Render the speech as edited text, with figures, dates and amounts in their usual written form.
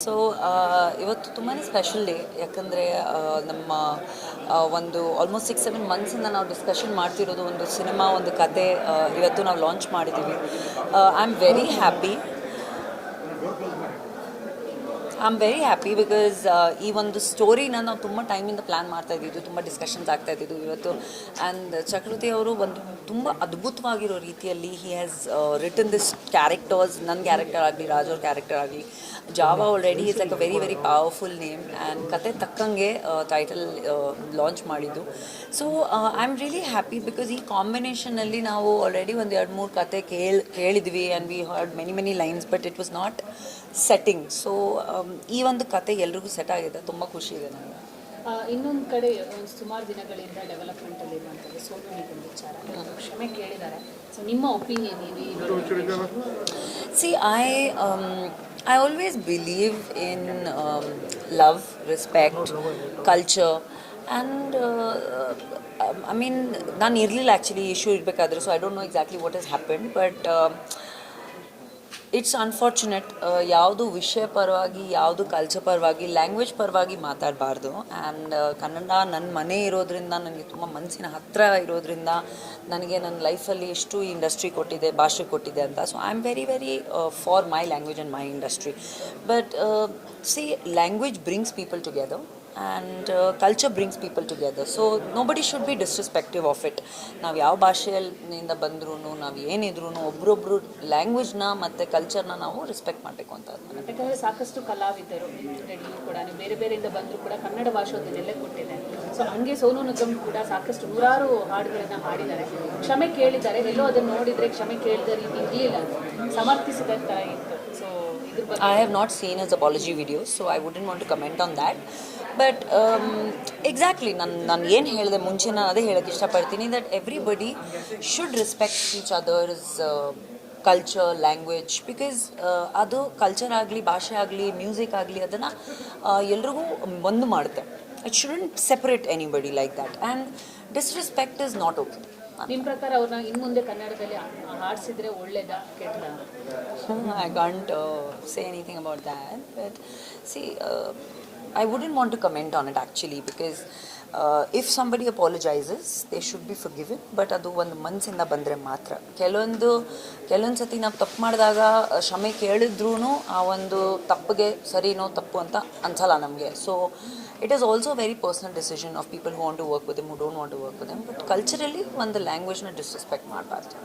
So ಇವತ್ತು ತುಂಬಾ special day, ಯಾಕಂದರೆ ನಮ್ಮ ಒಂದು ಆಲ್ಮೋಸ್ಟ್ 6-7 ಮಂತ್ಸಿಂದ ನಾವು ಡಿಸ್ಕಷನ್ ಮಾಡ್ತಿರೋದು ಒಂದು ಸಿನಿಮಾ, ಒಂದು ಕತೆ ಇವತ್ತು ನಾವು ಲಾಂಚ್ ಮಾಡಿದ್ದೀವಿ. I am very happy. Because ಈ ಒಂದು ಸ್ಟೋರಿನ ನಾವು ತುಂಬ ಟೈಮಿಂದ ಪ್ಲ್ಯಾನ್ ಮಾಡ್ತಾ ಇದ್ದಿದ್ದು, ತುಂಬ ಡಿಸ್ಕಷನ್ಸ್ ಆಗ್ತಾ ಇದ್ದಿದ್ದು ಇವತ್ತು. ಆ್ಯಂಡ್ ಚಕ್ರವರ್ತಿ ಅವರು ಒಂದು ತುಂಬ ಅದ್ಭುತವಾಗಿರೋ ರೀತಿಯಲ್ಲಿ he has written this characters. ನನ್ನ ಕ್ಯಾರೆಕ್ಟರ್ ಆಗಲಿ, ರಾಜ್ ಅವ್ರ ಕ್ಯಾರೆಕ್ಟರ್ ಆಗಲಿ, ಜಾವ already is like a very very powerful name. And ಕತೆ ತಕ್ಕಂಗೆ ಟೈಟಲ್ ಲಾಂಚ್ ಮಾಡಿದ್ದು. So I am really happy because ಈ ಕಾಂಬಿನೇಷನಲ್ಲಿ ನಾವು ಆಲ್ರೆಡಿ ಒಂದು 2-3 ಕತೆ ಕೇಳಿದ್ವಿ and we heard many lines, but it was not setting. So ಈ ಒಂದು ಕತೆ ಎಲ್ರಿಗೂ ಸೆಟ್ ಆಗಿದೆ, ತುಂಬ ಖುಷಿ ಇದೆ ನನಗೆ. ಇನ್ನೊಂದು ಕಡೆ ಸುಮಾರು ದಿನಗಳಿಂದ ಡೆವಲಪ್ಮೆಂಟ್ ಅಲ್ಲಿ ಇರುವಂಥದ್ದು ಸೋನು ನಿಗಮ್ ವಿಚಾರ, ಕ್ಷಮೆ ಕೇಳಿದ್ದಾರೆ. ಸೊ ನಿಮ್ಮ ಒಪಿನಿಯನ್ ಏನು? C, I always believe in love, respect, culture, and I mean, ನಾನು ಇರಲಿಲ್ಲ ಆ್ಯಕ್ಚುಲಿ ಇಶ್ಯೂ ಇರಬೇಕಾದ್ರೆ, so I don't know exactly what has happened, but it's unfortunate. ಯಾವುದು ವಿಷಯ ಪರವಾಗಿ, ಯಾವುದು ಕಲ್ಚರ್ ಪರವಾಗಿ, ಲ್ಯಾಂಗ್ವೇಜ್ ಪರವಾಗಿ ಮಾತಾಡಬಾರ್ದು. ಆ್ಯಂಡ್ ಕನ್ನಡ ನನ್ನ ಮನೆ ಇರೋದ್ರಿಂದ, ನನಗೆ ತುಂಬ ಮನಸ್ಸಿನ ಹತ್ತಿರ ಇರೋದ್ರಿಂದ, ನನಗೆ ನನ್ನ ಲೈಫಲ್ಲಿ ಎಷ್ಟು ಇಂಡಸ್ಟ್ರಿ ಕೊಟ್ಟಿದೆ, ಭಾಷೆ ಕೊಟ್ಟಿದೆ ಅಂತ. So I am very for my language and my industry. But see, language brings people together and culture brings people together. So nobody should be disrespective of it. ನಾವು ಯಾವ ಭಾಷೆಯಲ್ಲಿಂದ ಬಂದ್ರೂ, ನಾವು ಏನಿದ್ರು ಒಬ್ರೊಬ್ರು ಲ್ಯಾಂಗ್ವೇಜ್ನ ಮತ್ತು ಕಲ್ಚರ್ನ ನಾವು ರೆಸ್ಪೆಕ್ಟ್ ಮಾಡಬೇಕು ಅಂತ. ಯಾಕಂದರೆ ಸಾಕಷ್ಟು ಕಲಾವಿದರು ಕೂಡ ಬೇರೆ ಬೇರೆಯಿಂದ ಬಂದರೂ ಕೂಡ ಕನ್ನಡ ಭಾಷೆ ಒಂದು ನೆಲೆ ಕೊಟ್ಟಿದೆ. ಸೊ ಹಂಗೆ ಸೋನು ನಿಗಮ್ ಕೂಡ ಸಾಕಷ್ಟು ನೂರಾರು ಹಾಡುಗಳನ್ನು ಹಾಡಿದ್ದಾರೆ, ಕ್ಷಮೆ ಕೇಳಿದ್ದಾರೆ. ಎಲ್ಲೋ ಅದನ್ನು ನೋಡಿದರೆ ಕ್ಷಮೆ ಕೇಳಿದ ರೀತಿ ಇರಲಿಲ್ಲ, ಸಮರ್ಥಿಸಿದ ಥರ ಇತ್ತು. ಸೊ ಇದ್ರ ಬಗ್ಗೆ I have not seen his apology videos, so I wouldn't want to comment on that. But exactly ನಾನು ಏನು ಹೇಳಿದೆ ಮುಂಚೆ, ನಾನು ಅದೇ ಹೇಳೋಕ್ಕೆ ಇಷ್ಟಪಡ್ತೀನಿ, that everybody should respect each others culture, language. Because ಅದು ಕಲ್ಚರ್ ಆಗಲಿ, ಭಾಷೆ ಆಗಲಿ, ಮ್ಯೂಸಿಕ್ ಆಗಲಿ, ಅದನ್ನು ಎಲ್ರಿಗೂ ಒಂದು ಮಾಡುತ್ತೆ. It shouldn't separate anybody like that. And disrespect is not okay. ನಿಮ್ಮ ಪ್ರಕಾರ ಅವ್ರನ್ನ ಇನ್ನು ಮುಂದೆ ಕನ್ನಡದಲ್ಲಿ ಹಾಡಿಸಿದ್ರೆ ಒಳ್ಳೇದಾ ಕೆಟ್ಟದ? I can't say anything about that, but see, I wouldn't want to comment on it actually, because if somebody apologizes, they should be forgiven. But ಅದು ಒಂದು ಮನಸ್ಸಿಂದ ಬಂದರೆ ಮಾತ್ರ. ಕೆಲವೊಂದು ಸತಿ ನಾವು ತಪ್ಪು ಮಾಡಿದಾಗ ಕ್ಷಮೆ ಕೇಳಿದ್ರೂ ಆ ಒಂದು ತಪ್ಪಿಗೆ ಸರಿನೋ ತಪ್ಪು ಅಂತ ಅನ್ಸಲ್ಲ ನಮಗೆ. So it is also a very personal decision of people who want to work with them, who don't want to work with them. But culturally, ಒಂದು ಲ್ಯಾಂಗ್ವೇಜ್ನ ಡಿಸ್ರೆಸ್ಪೆಕ್ಟ್ ಮಾಡಬಾರ್ದು.